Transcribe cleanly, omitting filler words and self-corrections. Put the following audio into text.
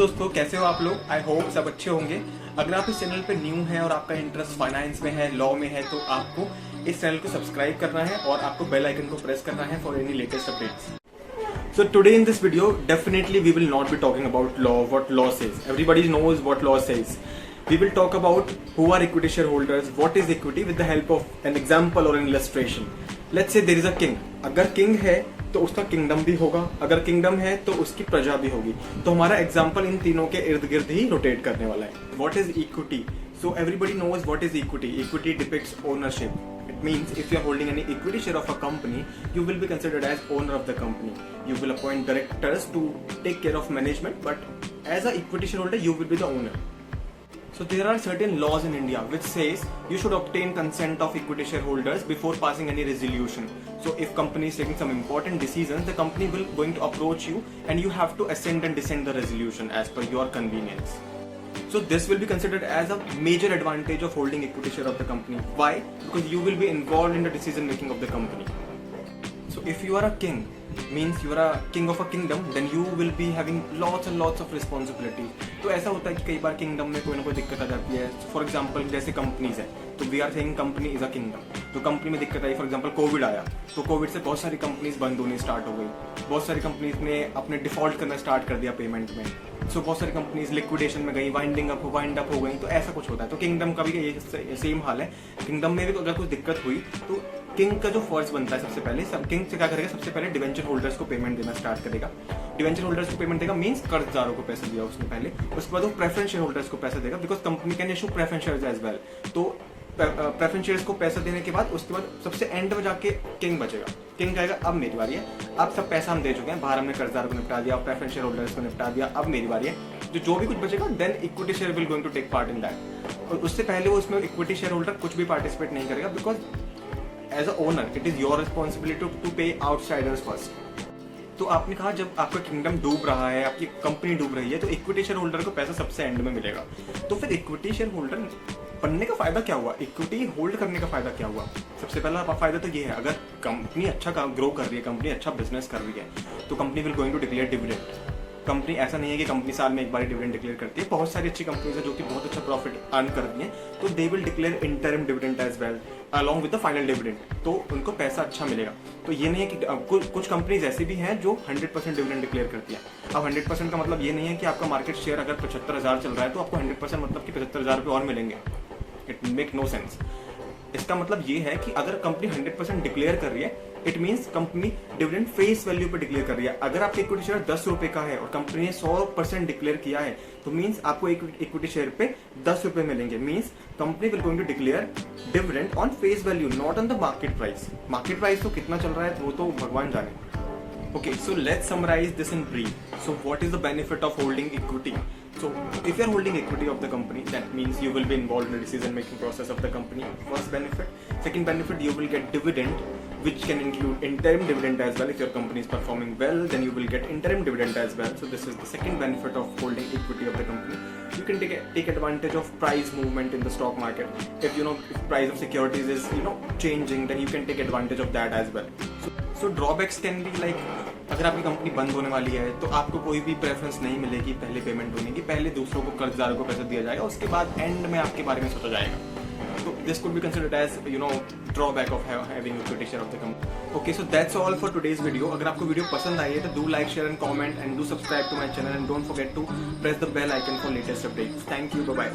दोस्तों, कैसे हो आप लोग? आई होप सब अच्छे होंगे। अगर आप इस चैनल पे न्यू हैं और आपका इंटरेस्ट फाइनेंस में है, लॉ में है, तो आपको इस चैनल को सब्सक्राइब करना है और आपको बेल आइकन को प्रेस करना है for any latest updates. So today in this video, definitely we will not be talking about law, what law says. Everybody knows what law says. We will talk about who are equity shareholders, what is equity with the help of an example or an illustration. Let's say there is a king. अगर king है तो उसका kingdom भी होगा, अगर kingdom है तो उसकी प्रजा भी होगी. तो हमारा एग्जाम्पल इन तीनों के इर्द गिर्द ही रोटेट करने वाला है. What is equity? So everybody knows what is equity. Equity depicts ownership. It means if you are holding any equity share of a company, you will be considered as owner of the company. You will appoint directors to take care of management, but as an equity shareholder, you will be the owner. So there are certain laws in India which says you should obtain consent of equity shareholders before passing any resolution. So if company is taking some important decisions, the company will going to approach you and you have to assent and dissent the resolution as per your convenience. So this will be considered as a major advantage of holding equity share of the company. Why? Because you will be involved in the decision making of the company. So if you are a king, means you are a king of a kingdom, then you will be having lots and lots of responsibility. तो ऐसा होता है कि कई बार kingdom में कोई ना कोई दिक्कत आ जाती है. फॉर एग्जाम्पल जैसे कंपनीज है, तो we are saying company is a kingdom. तो कंपनी में दिक्कत आई, फॉर एग्जाम्पल कोविड आया, तो कोविड से बहुत सारी कंपनीज बंद होनी स्टार्ट हो गई. बहुत सारी कंपनीज ने अपने डिफॉल्ट करना स्टार्ट कर दिया पेमेंट में. सो बहुत सारी कंपनीज लिक्विडेशन में गई, वाइंड अप हो गई. तो ऐसा कुछ होता है. तो किंगडम का भी ये सेम हाल है. किंगडम में भी अगर कुछ दिक्कत हुई तो किंग का जो फर्ज बनता है, सबसे पहले किंग से क्या करेगा, सबसे पहले डिवेंचर होल्डर्स को पेमेंट देना स्टार्ट करेगा. डिवेंचर होल्डर्स को पेमेंट देगा मींस कर्जदारों को पैसे दिया उसने पहले. उसके बाद वो प्रेफरेंस शेयर होल्डर्स को पैसा देगा, because company can issue preference shares as well. तो प्रेफरेंस शेयर्स को पैसा देने के बाद उसके बाद सबसे एंड में जाके किंग बचेगा. किंग कहेगा अब मेरी बारी है, अब सब पैसा हम दे चुके हैं, बाहर हमने कर्जदारों को निपटा दिया, प्रेफरेंस शेयर होल्डर्स को निपटा दिया, अब मेरी बारी है. जो भी कुछ बचेगा then equity share will going to take part in that. और उससे पहले वो उसमें इक्विटी शेयर होल्डर कुछ भी पार्टिसिपेट नहीं करेगा, because as a owner it is your responsibility to pay outsiders first. तो आपने कहा जब आपका किंगडम डूब रहा है, आपकी कंपनी डूब रही है, तो इक्विटी शेयर होल्डर को पैसा सबसे एंड में मिलेगा. तो फिर इक्विटी शेयर होल्डर बनने का फायदा क्या हुआ, इक्विटी होल्ड करने का फायदा क्या हुआ? सबसे पहला फायदा तो ये है, अगर कंपनी अच्छा काम ग्रो कर रही है, कंपनी अच्छा बिजनेस कर रही है, तो company will going to declare dividend. Company ऐसा नहीं है कि कंपनी साल में एक बार डिविडेंड डिक्लेयर करती है. बहुत सारी अच्छी कंपनीज है जो कि बहुत अच्छा प्रॉफिट अर्न कर रही है, तो they will declare interim dividend as well along with the final dividend. तो उनको पैसा अच्छा मिलेगा. तो ये नहीं है कि कुछ कंपनीज ऐसी भी हैं जो 100% डिविडेंड डिक्लेयर करती है. अब 100% का मतलब ये नहीं है कि आपका मार्केट शेयर अगर 75,000 चल रहा है तो आपको 100% मतलब कि 75,000 रुपये और मिलेंगे. It make no sense. इसका मतलब ये है कि अगर कंपनी 100% डिक्लेयर कर रही है, it means company dividend face value पे डिक्लेयर कर रही है. अगर आपका इक्विटी शेयर 10 रुपए का है और कंपनी ने 100% डिक्लेयर किया है, तो मींस आपको इक्विटी शेयर पे 10 रुपए मिलेंगे. Means company will going to declare dividend on face value, not on the market price. Market price तो कितना चल रहा है वो तो भगवान जाने. Okay, so let's summarize this in brief. So what is the benefit of holding equity? So if you are holding equity of the company, that means you will be involved in the decision making process of the company. First benefit. Second benefit, you will get dividend, which can include interim dividend as well. If your company is performing well, then you will get interim dividend as well. So this is the second benefit of holding equity of the company. You can take advantage of price movement in the stock market. If if price of securities is changing, then you can take advantage of that as well. So drawbacks can be like, अगर आपकी company बंद होने वाली है तो आपको कोई भी प्रेफरेंस नहीं मिलेगी पहले पेमेंट होने की. पहले दूसरों को कर्जदारों को पैसा दिया जाएगा, उसके बाद एंड में आपके बारे में सोचा जाएगा. तो this could be considered as drawback of having equity share of the company. Okay, so that's all for today's video. अगर आपको वीडियो पसंद आई है तो do like, share and comment and do subscribe to my channel and don't forget to press the bell icon for latest updates. Thank you, bye bye.